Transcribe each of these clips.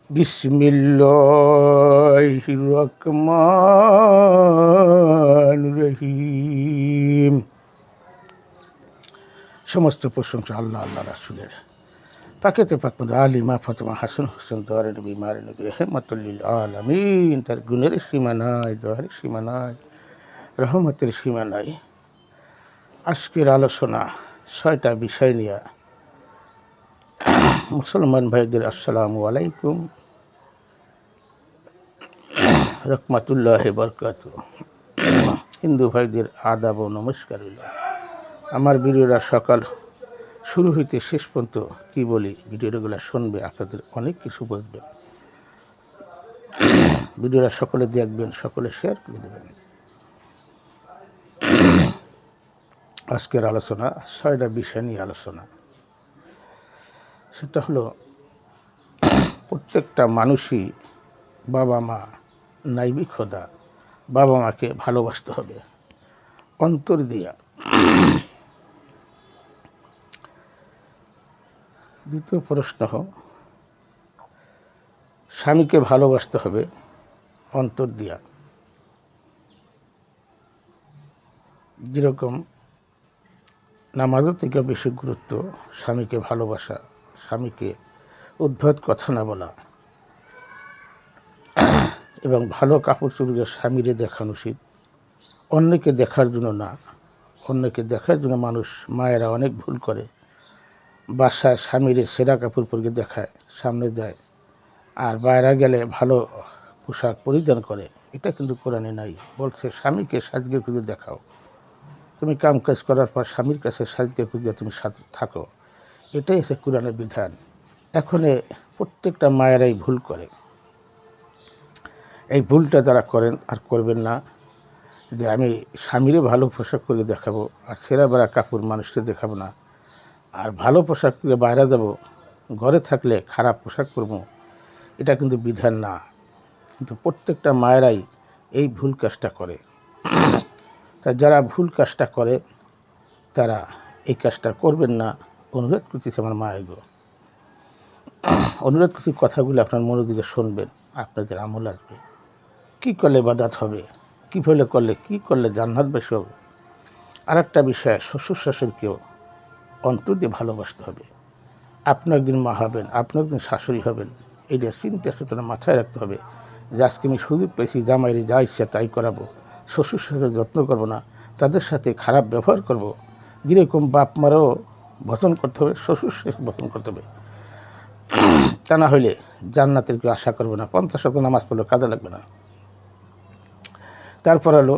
বিসমিল্লাহির রহমানির রহিম। সমস্ত প্রশংসা আল্লাহ আল্লাহ রাসূলের। পাকেতে পাক আলিমা ফাতেমা হাসান হোসেন দোয়ারে নবী মারে নবী রহমাতুল্লিল আলামিন। তার গুণের সীমা নাই, দোয়ারের সীমা নাই, রহমতের সীমা নাই। আজকের আলোচনা 6টা বিষয় নিয়ে। মুসলমান ভাইদের আসসালামু আলাইকুম রহমাতুল্লাহি বরকাতুহু। হিন্দু ভাইদের আদাব ও নমস্কার হইল। আমার ভিডিওটা সকাল শুরু হইতে শেষ পর্যন্ত কি বলি ভিডিওগুলো শুনবে, আপনাদের অনেক কিছু বুঝবে। ভিডিওটা সকলে দেখবেন, সকলে শেয়ার করে দেবেন। আজকের আলোচনা 6টা বিষয় নিয়ে আলোচনা। সেটা হলো প্রত্যেকটা মানুষই বাবা মা নাইবি খোদা, বাবা মাকে ভালোবাসতে হবে অন্তর দিয়া। দ্বিতীয় প্রশ্ন, স্বামীকে ভালোবাসতে হবে অন্তর দিয়া। যেরকম নামাজের থেকে বেশি গুরুত্ব স্বামীকে ভালোবাসা, স্বামীকে উদ্ধত কথা না বলা এবং ভালো কাপড় চোপড়ে স্বামীরে দেখানো উচিত, অন্যকে দেখার জন্য না। অন্যকে দেখার জন্য মানুষ, মায়েরা অনেক ভুল করে। বাসায় স্বামীরে সেরা কাপড় পরে দেখায়, সামনে দেয়, আর বাইরে গেলে ভালো পোশাক পরিধান করে। এটা কিন্তু কোরআনে নাই। বলছে স্বামীকে সাজগে খুঁজে দেখাও। তুমি কাম কাজ করার পর স্বামীর কাছে সাজগে খুঁজে তুমি থাকো। এটাই হচ্ছে কোরআনের বিধান। এখন প্রত্যেকটা মায়েরাই ভুল করে। এই ভুলটা যারা করেন আর করবেন না, যে আমি স্বামীরে ভালো পোশাক করে দেখাবো আর ছেঁড়া বেড়া কাপড় মানুষকে দেখাবো না, আর ভালো পোশাক করে বাইরে যাবো, ঘরে থাকলে খারাপ পোশাক পরবো। এটা কিন্তু বিধান না। কিন্তু প্রত্যেকটা মায়েরাই এই ভুল কাজটা করে। তা যারা ভুল কাজটা করে তারা এই কাজটা করবেন না। অনুরোধ করতেছি আমার মায়েরগো, অনুরোধ করছি কথাগুলো আপনার মনোযোগে শুনবেন, আপনাদের আমল আসবে। কী করলে ইবাদত হবে, কী করলে কী করলে জান্নাত বেশি হবে। আর একটা বিষয়, শ্বশুর শাশুড়িকেও অন্তর দিয়ে ভালোবাসতে হবে। আপনি একদিন মা হবেন, আপনি একদিন শাশুড়ি হবেন। এইটা চিন্তা চেতনা মাথায় রাখতে হবে যে আজকে আমি সুযোগ পেয়েছি, জামাইরে যা ইচ্ছা তাই করাবো, শ্বশুর শাশুড়ির যত্ন করবো না, তাদের সাথে খারাপ ব্যবহার করব। যেরকম বাপ মারও বচন করতে হবে, শ্বশুর শাশুড়ি বচন করতে হবে। তা না হইলে জান্নাতের কেউ আশা করবে না। 50 ওয়াক্ত নামাজ পড়লেও কাজে লাগবে না। তারপর হলো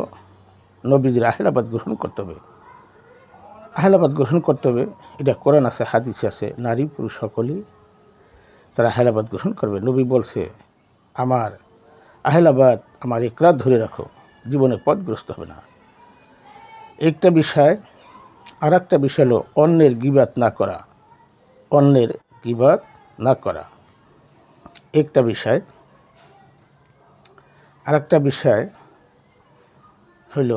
নবীজির আহলাবাদ গ্রহণ করতে হবে। আহলাবাদ গ্রহণ করতে হবে, এটা কোরআন আছে, হাদিস আছে। নারী পুরুষ সকলেই তারা আহলাবাদ গ্রহণ করবে। নবী বলছে, আমার আহলাবাদ, আমার ইকরার ধরে রাখো, জীবনে পথগ্রস্ত হবে না। একটা বিষয়। আর একটা বিষয় হলো অন্যের গীবাত না করা, অন্যের গীবাত না করা একটা বিষয়। আর একটা বিষয় হইল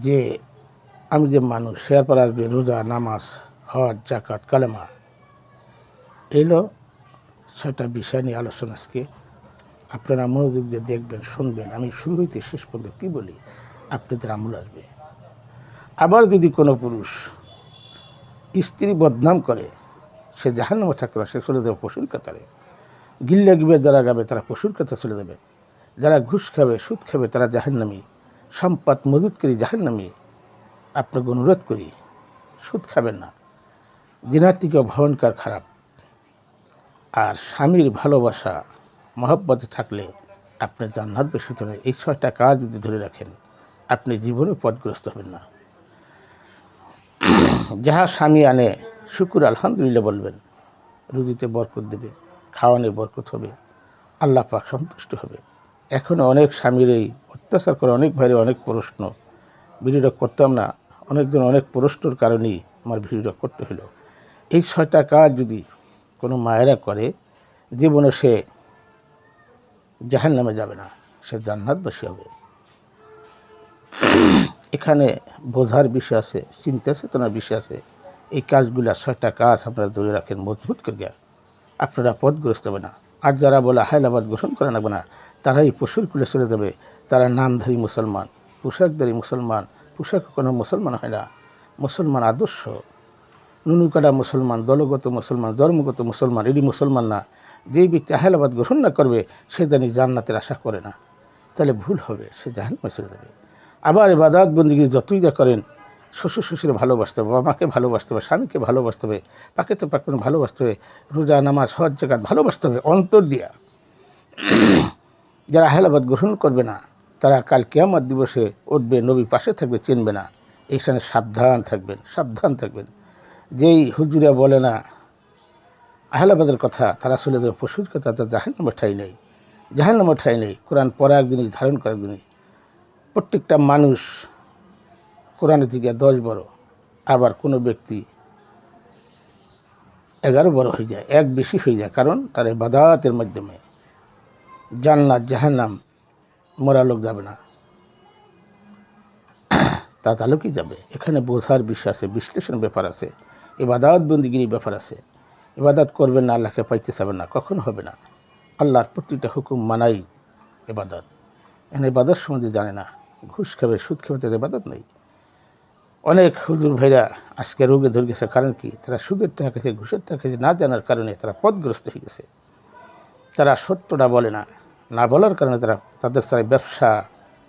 যে আমি যে মানুষ, সে পর আসবে রোজা, নামাজ, হজ, জাকাত, কালেমা। এলো 6টা বিষয় নিয়ে আলোচনা আজকে। আপনারা মনোযোগ দিয়ে দেখবেন, শুনবেন। আমি শুরু হইতে শেষ পর্যন্ত কী বলি, আপনাদের আমল আসবে। আবার যদি কোনো পুরুষ স্ত্রী বদনাম করে, সে জাহান্নামে থাকতে পারে, সে চলে যাবে পশুর কাতারে। গিল্লা গিবে যারা গাবে তারা পশুর কাতারে চলে যাবে। যারা ঘুষ খাবে, সুদ খাবে, তারা জাহান্নামী। সম্পদ মজুদকারী জাহান্নামী। আপনাকে অনুরোধ করি, সুদ খাবেন না। জিনার থেকে ভয়ঙ্কর খারাপ। আর স্বামীর ভালোবাসা মহব্বতে থাকলে আপনার জান্নাত বেশি হবে। এই 6টা কাজ যদি ধরে রাখেন, আপনি জীবনে পথগ্রস্ত হবেন না। যাহা স্বামী আনে শুকুর আলহামদুলিল্লাহ বলবেন, রুজিতে বরকত দেবে, খাওয়ানে বরকত হবে, আল্লাহ পাক সন্তুষ্ট হবে। এখন অনেক স্বামীর এই অত্যাচার করে, অনেক ভাইরে অনেক প্রশ্ন, ভিডিওটা করতাম না, অনেকজন অনেক প্রশ্নর কারণেই আমার ভিডিওটা করতে হলো। এই 6টা কাজ যদি কোনো মায়েরা করে, জীবনে সে জাহান্নামে যাবে না, সে জান্নাতবাসী হবে। এখানে বোঝার বিষয় আছে, চিন্তা চেতনার বিষয় আছে। এই কাজগুলো 6টা কাজ আপনারা ধরে রাখেন মজবুত করে। আপনারা পথগ্রস্ত হবে না। আর যারা বলে আহলাবাদ গ্রহণ করে নেবে না, তারাই পশুর কুলে চলে যাবে। তারা নামধারী মুসলমান, পোশাকধারী মুসলমান। পোশাক কোনো মুসলমান হয় না। মুসলমান আদর্শ, নুনুকাটা মুসলমান, দলগত মুসলমান, ধর্মগত মুসলমান, এটি মুসলমান না। যেই ব্যক্তি আহলাবাদ গ্রহণ না করবে সে জানি জান্নাতের আশা করে না, তাহলে ভুল হবে, সে জাহান্নামে চলে যাবে। আবার ইবাদত বন্দেগী যতই যা করেন, শ্বশুর শ্বশুরে ভালোবাসতে হবে, বাবা মাকে ভালোবাসতে হবে, স্বামীকে ভালোবাসতে হবে, পাকে তো পাক ভালোবাসতে হবে, রোজা নামাজ হজ জাকাত ভালোবাসতে হবে অন্তর দিয়া। যারা আহলাবাদ গ্রহণ করবে না তারা কাল কিয়ামত দিবসে উঠবে, নবী পাশে থাকবে, চিনবে না। এইখানে সাবধান থাকবেন, সাবধান থাকবেন। যেই হুজুরা বলে না আহলাবাদের কথা, তারা চলে যাবে পশুর কথা, তার জাহান্নামের ঠাঁই নেই, জাহান্নামের ঠাঁই নেই। কোরআন পড়া এক জিনিস, ধারণ করা এক জিনিস। প্রত্যেকটা মানুষ কোরআনের দিকে 10 বড়, আবার কোনো ব্যক্তি 11 বড় হয়ে যায়, এক বেশি হয়ে যায়, কারণ তার ইবাদতের মাধ্যমে। জান্নাত জাহান্নাম মরা লোক যাবে না, তা তালুকই যাবে। এখানে বোঝার বিষয় আছে, বিশ্লেষণ ব্যাপার আছে, ইবাদত বন্দেগীর ব্যাপার আছে। ইবাদত করবেন না, আল্লাহকে পাইতে চাবেন না, কখন হবে না। আল্লাহর প্রতিটা হুকুম মানাই ইবাদত। এখানে ইবাদত সম্বন্ধে জানে না, ঘুষ খাবে, সুদ খাবে, তাদের ইবাদত নেই। অনেক হুজুর ভাইরা আজকে রোগে ধরে গেছে, কারণ কি? তারা সুদের টাকা খেয়েছে, ঘুষের টাকা খেয়েছে, না জানার কারণে তারা পথগ্রস্ত হয়ে গেছে। তারা সত্যটা বলে না, না বলার কারণে তারা তাদের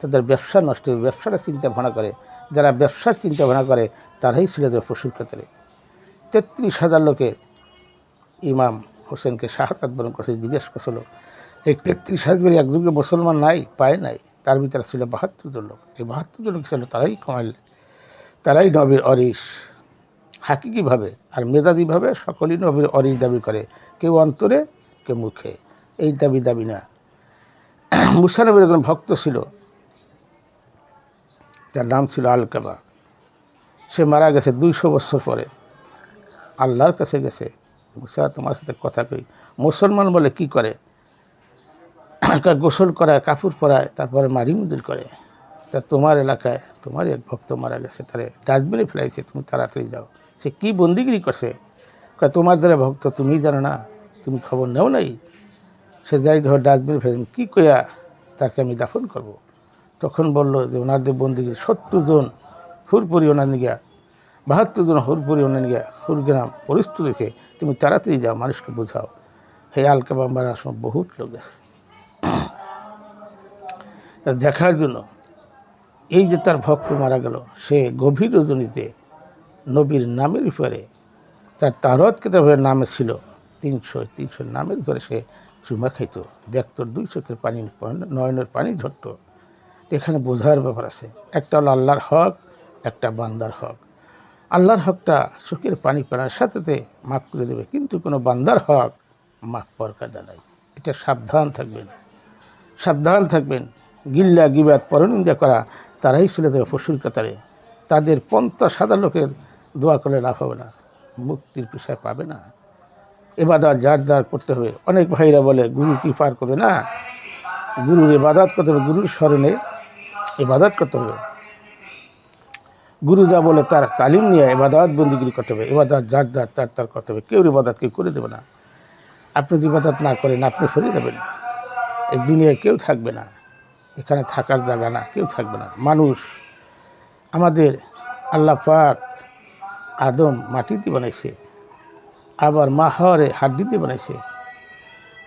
তাদের ব্যবসা নষ্ট হবে, ব্যবসাটা চিন্তা ভাবনা করে। যারা ব্যবসার চিন্তা ভাবনা করে তারাই ছিল যাবে পশুর কাতারে। 33,000 লোকে ইমাম হোসেনকে শাহাদাত বরণ করছে। জিজ্ঞেস করছিল, এই 33,000 এক যুগে মুসলমান নাই, পায় নাই? তার ভিতরে ছিল 72 জন লোক। এই 72 জন লোক ছিল তারাই কমাইল, তারাই নবীর অরিস হাকিকিভাবে, আর মেজাজিভাবে সকলেই নবীর অরিস দাবি করে, কেউ অন্তরে, কেউ মুখে। এই দাবি না। মুসা নবীর একজন ভক্ত ছিল, তার নাম ছিল আলকামা। সে মারা গেছে 200 বছর পরে, আল্লাহর কাছে গেছে, মুসা তোমার সাথে কথা কই। মুসলমান বলে কি করে? গোসল করায়, কাপড় পরায়, তারপরে মারি মুদির করে। তা তোমার এলাকায় তোমার এক ভক্ত মারা গেছে, তারে ডাস্টবিনে ফেলাইছে, তুমি তাড়াতাড়ি যাও। সে কি বন্দিগিরি করছে? তোমার দ্বারা ভক্ত, তুমি জানো না, তুমি খবর নেও নাই? সে যাই ধর ডাস্টবিনে ফেলে, কী কইয়া তাকে আমি দাফন করব। তখন বললো যে ওনাদের বন্দিগিরি 70 জন হুরপুরি ওনার নিগিয়া, 72 জন হুরপুরি ওনার নিগিয়া, হুরগ্রাম পরিস্থিতি হয়েছে, তুমি তাড়াতাড়ি যাও, মানুষকে বোঝাও। হে আলকাবা মারার সময় বহুত লোক গেছে দেখার জন্য। এই যে তার ভক্ত মারা গেল, সে গভীর রজনীতে নবীর নামের উপরে, তার তারত কিতাবের নামে ছিল 300 নামের উপরে সে চুমা খাইত, দেখতো 2 চোখের পানি, নয়নের পানি ঝরত। এখানে বোঝার ব্যাপার আছে, একটা হলো আল্লাহর হক, একটা বান্দার হক। আল্লাহর হকটা চোখের পানি পানার সাথে মাফ করে দেবে, কিন্তু কোনো বান্দার হক মাফ পাওয়ার কায়দা নাই। এটা সাবধান থাকবেন, সাবধান থাকবেন। গিল্লা গিবাত পরনিন্দা করা, তারাই চলে যাবে পশুর কাতারে। তাদের 50,000 লোকের দোয়া করলে লাভ হবে না, মুক্তির পেশায় পাবে না। ইবাদত যার করতে হবে। অনেক ভাইরা বলে গুরু কি পার করবে না, গুরুর ইবাদত করতে হবে, গুরুর স্মরণে ইবাদত করতে হবে। গুরু যা বলে তার তালিম নিয়ে ইবাদত বন্দিগিরি করতে হবে। ইবাদত যার তার করতে হবে, কেউ ইবাদত কেউ করে দেবে না। আপনি যদি ইবাদত না করেন আপনি সরে যাবেন, এই দুনিয়ায় কেউ থাকবে না, এখানে থাকার জায়গা না, কেউ থাকবে না। মানুষ আমাদের আল্লাহ পাক আদম মাটিতে বানাইছে, আবার মা হাওয়ারে হাড্ডি দিয়ে বানাইছে,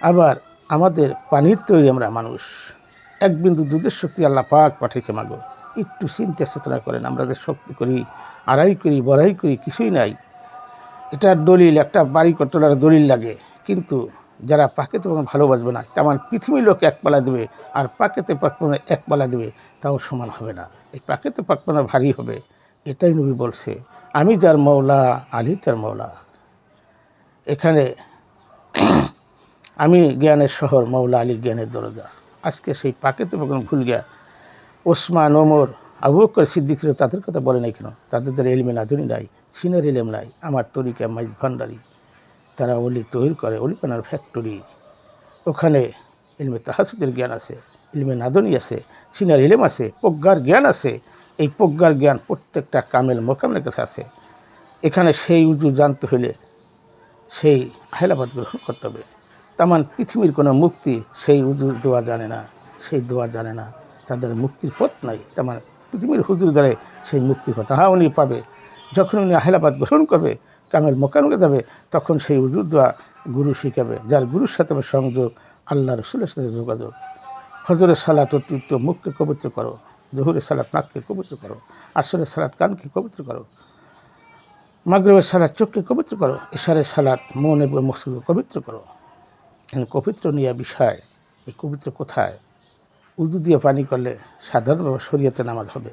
আবার আমাদের পানির তৈরি আমরা মানুষ। এক বিন্দু দুধের শক্তি আল্লাহ পাক পাঠিয়েছে মাগো। একটু চিন্তা চেতনা করেন, আমরা যে শক্তি করি, আড়াই করি, বড়াই করি, কিছুই নাই। এটার দলিল, একটা বাড়ি করতে দলিল লাগে, কিন্তু যারা পাকেতে ভালোবাসবে না, তেমন পৃথিবীর লোক এক পালা দেবে, আর পাকেতে পাকপানা এক পালা দেবে, তাও সমান হবে না। এই পাকেতে পাকপানা ভারী হবে। এটাই নবী বলছে, আমি যার মওলা, আলী তার মওলা। এখানে আমি জ্ঞানের শহর, মওলা আলী জ্ঞানের দরজা। আজকে সেই পাকেতে পাকপানা ভুল গিয়া ওসমান, ওমর, আবু বকর সিদ্দিক ছিল, তাদের কথা বলে নাই কেন? তাদের এলমে নাদুনি নাই, সিনের এলেম নাই। আমার তরিকা মাইজ ভান্ডারি, তারা অলি তৈরি করে, অলিপানার ফ্যাক্টরি। ওখানে ইলমে তাহাসুদের জ্ঞান আছে, ইলমে নাদনী আছে, সিনার ইলেম আছে, প্রজ্ঞার জ্ঞান আছে। এই প্রজ্ঞার জ্ঞান প্রত্যেকটা কামেল মোকামের কাছে আছে। এখানে সেই উজু জানতে হলে সেই আহলাবাদ গ্রহণ করতে হবে। তামান পৃথিবীর কোনো মুক্তি সেই দোয়া জানে না, সেই দোয়া জানে না, তাদের মুক্তির পথ নাই। তামান পৃথিবীর হুজুর দ্বারে সেই মুক্তির পথ উনি পাবে যখন উনি আহলাবাদ গ্রহণ করবে, কামেল মোকামে যাবে, তখন সেই হুজুর দোয়া গুরু শিখাবে, যার গুরুর সাথে সংযোগ, আল্লাহ রসুলের সাথে যোগাযোগ। ফজরের সালাত অতিরিক্ত মুখকে পবিত্র করো, জহুরের সালাত নাককে পবিত্র করো, আসরের সালাত কানকে পবিত্র করো, মাগরিবের সালাত চোখকে পবিত্র করো, ইশারের সালাত মন এবং মস্তিষ্ক পবিত্র করো। পবিত্র নিয়ে বিষয়, এই পবিত্র কোথায়? উজু দিয়ে পানি করলে সাধারণভাবে শরীয়তে নামাজ হবে,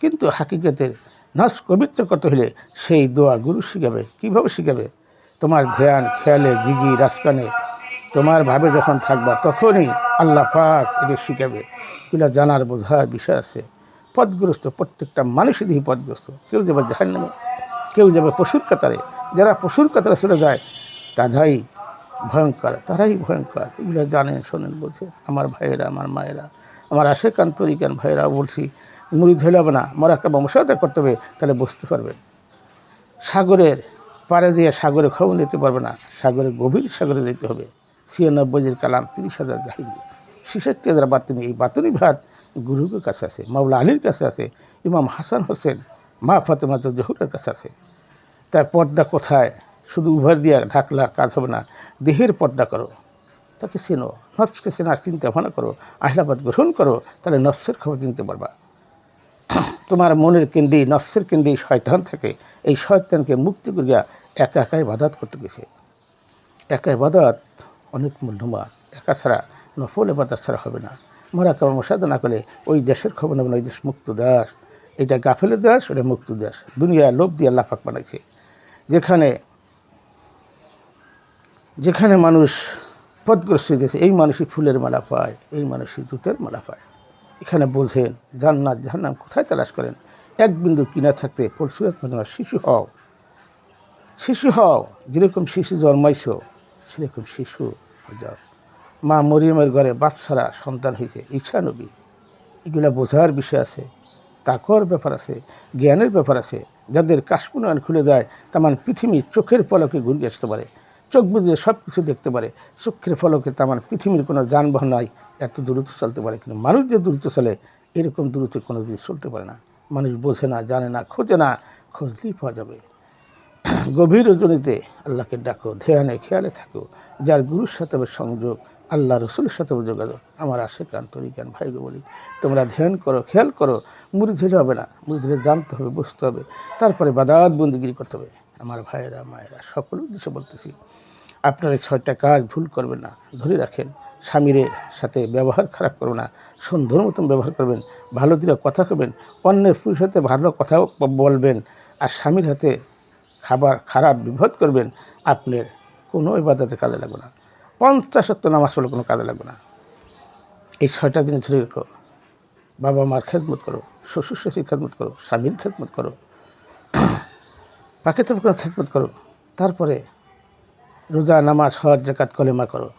কিন্তু হাকিকতের নাস পবিত্র করতে হলে সেই দোয়া গুরু শিখাবে। কীভাবে শিখাবে? তোমার ধ্যান খেয়ালে জিগি রাজকানে তোমার ভাবে যখন থাকবা, তখনই আল্লাহ পাক এটা শিখাবে। এগুলো জানার বোঝার বিষয় আছে। পথগ্রস্ত প্রত্যেকটা মানুষই দিই পথগ্রস্ত। কেউ যাবে জাহান্নামে, কেউ যাবে পশুর কাতারে। যারা পশুর কাতারে চলে যায় তারাই ভয়ঙ্কর, তারাই ভয়ঙ্কর। এগুলো জানেন, শোনেন, বলছে আমার ভাইয়েরা, আমার মায়েরা, আমার আশেকান তরিকান ভাইয়েরা, বলছি মুড়ি ধরে হবে না, মোরাকাবা মুশাহাদা করতে হবে, তাহলে বুঝতে পারবেন। সাগরের পাড়ে দিয়ে সাগরে খবর নিতে পারবে না, সাগরের গভীর সাগরে যেতে হবে। ৯৬ কালাম, ৩০,০০০ জাহিরি, ৬৬,০০০ বাতুনি। এই বাতুনি ভাত গুরুর কাছে আছে, মাওলা আলীর কাছে আছে, ইমাম হাসান হোসেন, মা ফাতেমা জহুরের কাছে আছে। তার পর্দা কোথায়? শুধু উভয় দিয়ে ঢাকলা কাজ হবে না, দেহের পর্দা করো, তাকে চেনো, নফসকে চেনার চিন্তা ভাবনা করো, আহলাবাদ গ্রহণ করো, তাহলে নফসের খবর চিনতে পারবা। তোমার মনের কেন্দ্রে, নফসের কেন্দ্রে শয়তান থাকে, এই শয়তানকে মুক্তি করিয়া একা একাই ইবাদত করতে গেছে। একা ইবাদত অনেক মূল্যবান, একা ছাড়া নফল ইবাদত ছাড়া হবে না। মোরাকাবা মুশাহাদা না করলে ওই দেশের খবর নেবে না। ওই দেশ মুক্ত দেশ, এটা গাফেলের দেশ, ওটা মুক্ত দেশ। দুনিয়া লোভ দিয়ে আল্লাহ পাক বানাইছে। যেখানে যেখানে মানুষ পথগ্রস্ত হয়ে গেছে, এই মানুষই ফুলের মালা পায়, এই মানুষই জুতের মালা পায়। এখানে বোঝেন জান্নাত জাহান্নাম কোথায় তালাশ করেন? এক বিন্দু কিনা থাকতে পরশুরাত মধ্যে শিশু হও, শিশু হও, যেরকম শিশু জন্মাইছ সেরকম শিশু যাও। মা মরিয়মের ঘরে বাপ ছাড়া সন্তান হয়েছে, ঈসা নবী। এগুলো বোঝার বিষয় আছে, তাকওয়ার ব্যাপার আছে, জ্ঞানের ব্যাপার আছে। যাদের কাশপুনয়ন খুলে দেয়, তামান পৃথিবী চোখের পলকে ঘুরে আসতে পারে, চোখ বুঝে সব কিছু দেখতে পারে। চোখের ফলকে তামান পৃথিবীর কোনো যানবাহন নাই এত দ্রুত চলতে পারে, কিন্তু মানুষ যে দ্রুত চলে এরকম দ্রুত কোনো দিন চলতে পারে না। মানুষ বোঝে না, জানে না, খোঁজে না, খুঁজলেই পাওয়া যাবে। গভীর রজনীতে আল্লাহকে ডাকো, ধ্যানে খেয়ালে থাকো, যার গুরুর সাথে সংযোগ, আল্লাহ রসুলের সাথে যোগাযোগ। আমার আশেকান তরিকান ভাইকে বলি, তোমরা ধ্যান করো, খেয়াল করো। মুড়ি ধরে হবে না, মুড়ি ধরে জানতে হবে, বুঝতে হবে, তারপরে বাদাত বন্দিগিরি করতে হবে। আমার ভাইয়েরা মায়েরা সকল উদ্দেশ্যে বলতেছি, আপনার এই 6টা কাজ ভুল করবেন না, ধরে রাখেন। স্বামীর সাথে ব্যবহার খারাপ করবেন না, সুন্দর মতন ব্যবহার করবেন, ভালো দিলে কথা করবেন, অন্যের পুরুষের সাথে ভালো কথা বলবেন। আর স্বামীর হাতে খাবার খারাপ বিভদ করবেন, আপনার কোনো ইবাদতের কাজে লাগবে না। 50 ওয়াক্ত নামাজ পড়লে কোনো কাজে লাগবে না। এই 6টা দিন ধরে রেখো। বাবা মার খেদমত করো, শ্বশুর শাশুড়ির খেদমত করো, স্বামীর খেদমত করো, পাকে তবে খেদমত করো। তারপরে রোজা, নামাজ, হজ, যাকাত, কলেমা করো,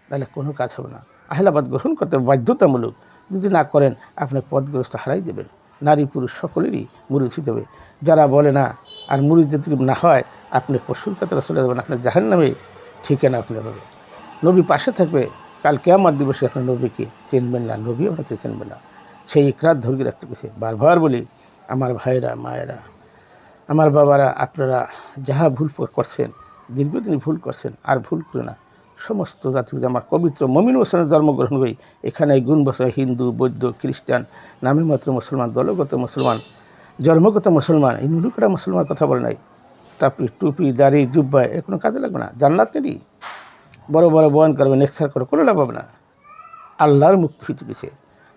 নাহলে কোনো কাজ হবে না। আহলাবাদ গ্রহণ করতে বাধ্যতামূলক। যদি না করেন আপনার পথগ্রস্ত হারাই দেবেন। নারী পুরুষ সকলেরই মুড়ি দিতে হবে। যারা বলে না, আর মুড়ি যদি না হয় আপনি পশুর কাতারে চলে যাবেন, আপনার জাহান্নামে ঠিকানা আপনার হবে। নবী পাশে থাকবে, কাল কিয়ামত দিবসে আপনার নবীকে চিনবেন না, নবী আপনাকে চিনবেন না। সেই ইকরার ধরিয়ে রাখতে গেছে। বারবার বলি, আমার ভাইয়েরা মায়েরা, আমার বাবারা, আপনারা যাহা ভুল করছেন, দীর্ঘদিন ভুল করছেন, আর ভুল করে না। সমস্ত জাতি আমার পবিত্র মমিন মুসলমানের জন্মগ্রহণ করি। এখানে গুণ বছর হিন্দু, বৌদ্ধ, খ্রিস্টান, নামে মাত্র মুসলমান, দলগত মুসলমান, জন্মগত মুসলমান, এই নুরুকরা মুসলমান কথা বলে নাই। তারপরে টুপি, দাড়ি, জুব্বা এ কোনো কাজে লাগবে না। জান্নাতেরই বড় বড় বয়ান করবে, নেকসার করে কোনো লাভ হবে না। আল্লাহর মুক্তি হইতে গেছে।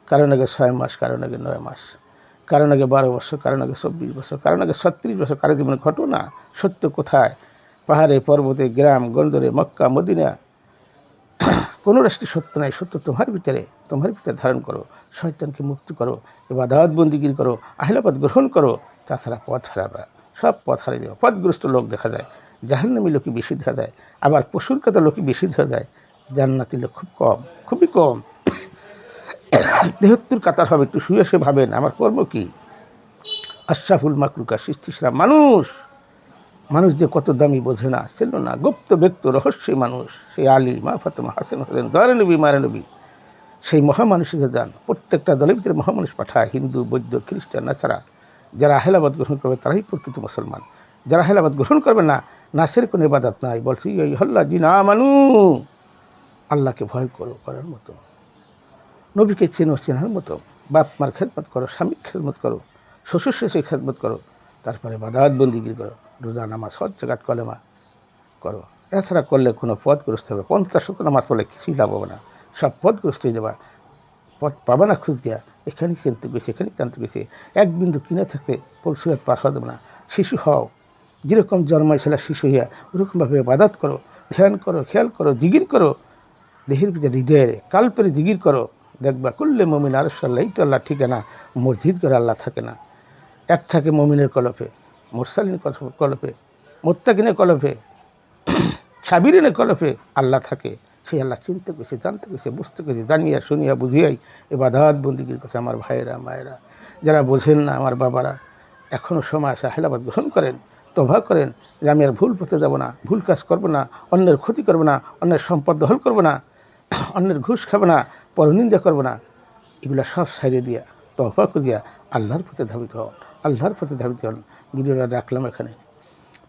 কারণ আগে 6 মাস, কারণ আগে 9 মাস, কারণ আগে 12 বছর, কারণ আগে 24 বছর, কারণ আগে 36 বছর। কারো জীবনে ঘটনা সত্য কোথায়? পাহাড়ে, পর্বতে, গ্রাম গঞ্জরে, মক্কা, মদিনা, কোনো রাষ্ট্রে সত্য নাই। সত্য তোমার ভিতরে, তোমার ভিতরে ধারণ করো। শয়তানকে মুক্তি করো, ইবাদত বন্দিগিরি করো, আহলাবাদ গ্রহণ করো। তাছাড়া পথ হারাবা, সব পথ হারিয়ে যাবে। পথগ্রস্ত লোক দেখা যায়, জাহান্নামী লোকই বেশি দেখা যায়, আবার পশুর কথা লোকই বেশি দেখা যায়। জান্নাতি লোক খুব কম, খুবই কম। 73 কাতার হবে। একটু শুয়ে শুয়ে ভাবেন, আমার কর্ম কী? আশরাফুল মাকলুকা, সৃষ্টিসেরা মানুষ, মানুষ যে কত দামি বোঝে না, ছিল না, গুপ্ত ব্যক্ত রহস্যই মানুষ। সেই আলী, মা ফাতেমা, হাসান হোসেন, দয়ার নবী, মায়ের নবী, সেই মহামানুষকে যান। প্রত্যেকটা দলের ভিতরে মহামানুষ পাঠায়, হিন্দু, বৌদ্ধ, খ্রিস্টান, নাছাড়া। যারা আহলাবাদ গ্রহণ করবে তারাই প্রকৃত মুসলমান। যারা আহলাবাদ গ্রহণ করবে না, নাসের কোনো ইবাদত নাই। বলছি এই হল্লা জি না মানু, আল্লাহকে ভয় করো করার মতো, নবীকে চেনো চেনার মতো, বাপ মার খেদমত করো, স্বামীর খেদমত করো, শ্বশুর শেষে খেদমত করো, তারপরে বাদাত বন্দিগিরি করো, রোজা, নামাজ, হজ, জাকাত, কলেমা করো। এছাড়া করলে কোনো পথগ্রস্ত হবে। 50 নামাজ পড়লে কিছুই লাভ হবে না, সব পথগ্রস্ত হয়ে যাবা। পথ পাবে না খুঁজ গিয়া, এখানেই চিনতে গেছে, এখানেই জানতে গেছে। এক বিন্দু কিনে থাকতে পরশুরাত পার হওয়া দেবে না। শিশু হও, যেরকম জন্মাইছিল শিশু হইয়া ওরকমভাবে ইবাদত করো, ধ্যান করো, খেয়াল করো, জিগির করো, দেহের ভিতরে হৃদয়ের কাল্পের জিগির করো। দেখবা কুল্লে মমিন আরশাল্লাহ, এই তো আল্লাহ ঠিকানা। মসজিদ করে আল্লাহ থাকে না, এক থাকে মমিনের কলফে, মুরসালিনের কলফে, মোত্তাকিনের কলফে, সাবিরিনের কলফে আল্লাহ থাকে। সেই আল্লাহ চিনতে পেরেছে, জানতে পেরেছে, বুঝতে পেরেছে, জানিয়া শুনিয়া বুঝিয়াই ইবাদত বন্দিগির কথা। আমার ভাইয়েরা, মায়েরা, যারা বোঝেন না, আমার বাবারা, এখনও সময় আছে, আহলাবাদ গ্রহণ করেন, তওবা করেন যে আমি আর ভুল পথে যাব না, ভুল কাজ করবো না, অন্যের ক্ষতি করবো না, অন্যের সম্পদ দখল করবো না, অন্যের ঘুষ খাবো না, পরনিন্দা করবো না। এগুলা সব সাইডে দিয়া তওবা করিয়া আল্লাহর পথে ধাবিত হন, আল্লাহর পথে ধাবিত হন। ভিডিওটা রাখলাম এখানে।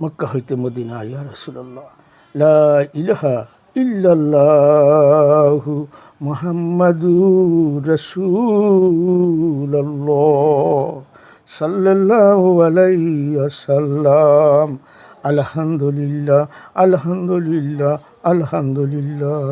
মক্কা হইতে মদিনা, ইয়া রাসূলুল্লাহ, লা ইলাহা ইল্লাল্লাহু মুহাম্মাদুর রাসূলুল্লাহ সাল্লাল্লাহু আলাইহি ওয়াসাল্লাম। আলহামদুলিল্লাহ, আলহামদুলিল্লাহ, আলহামদুলিল্লাহ।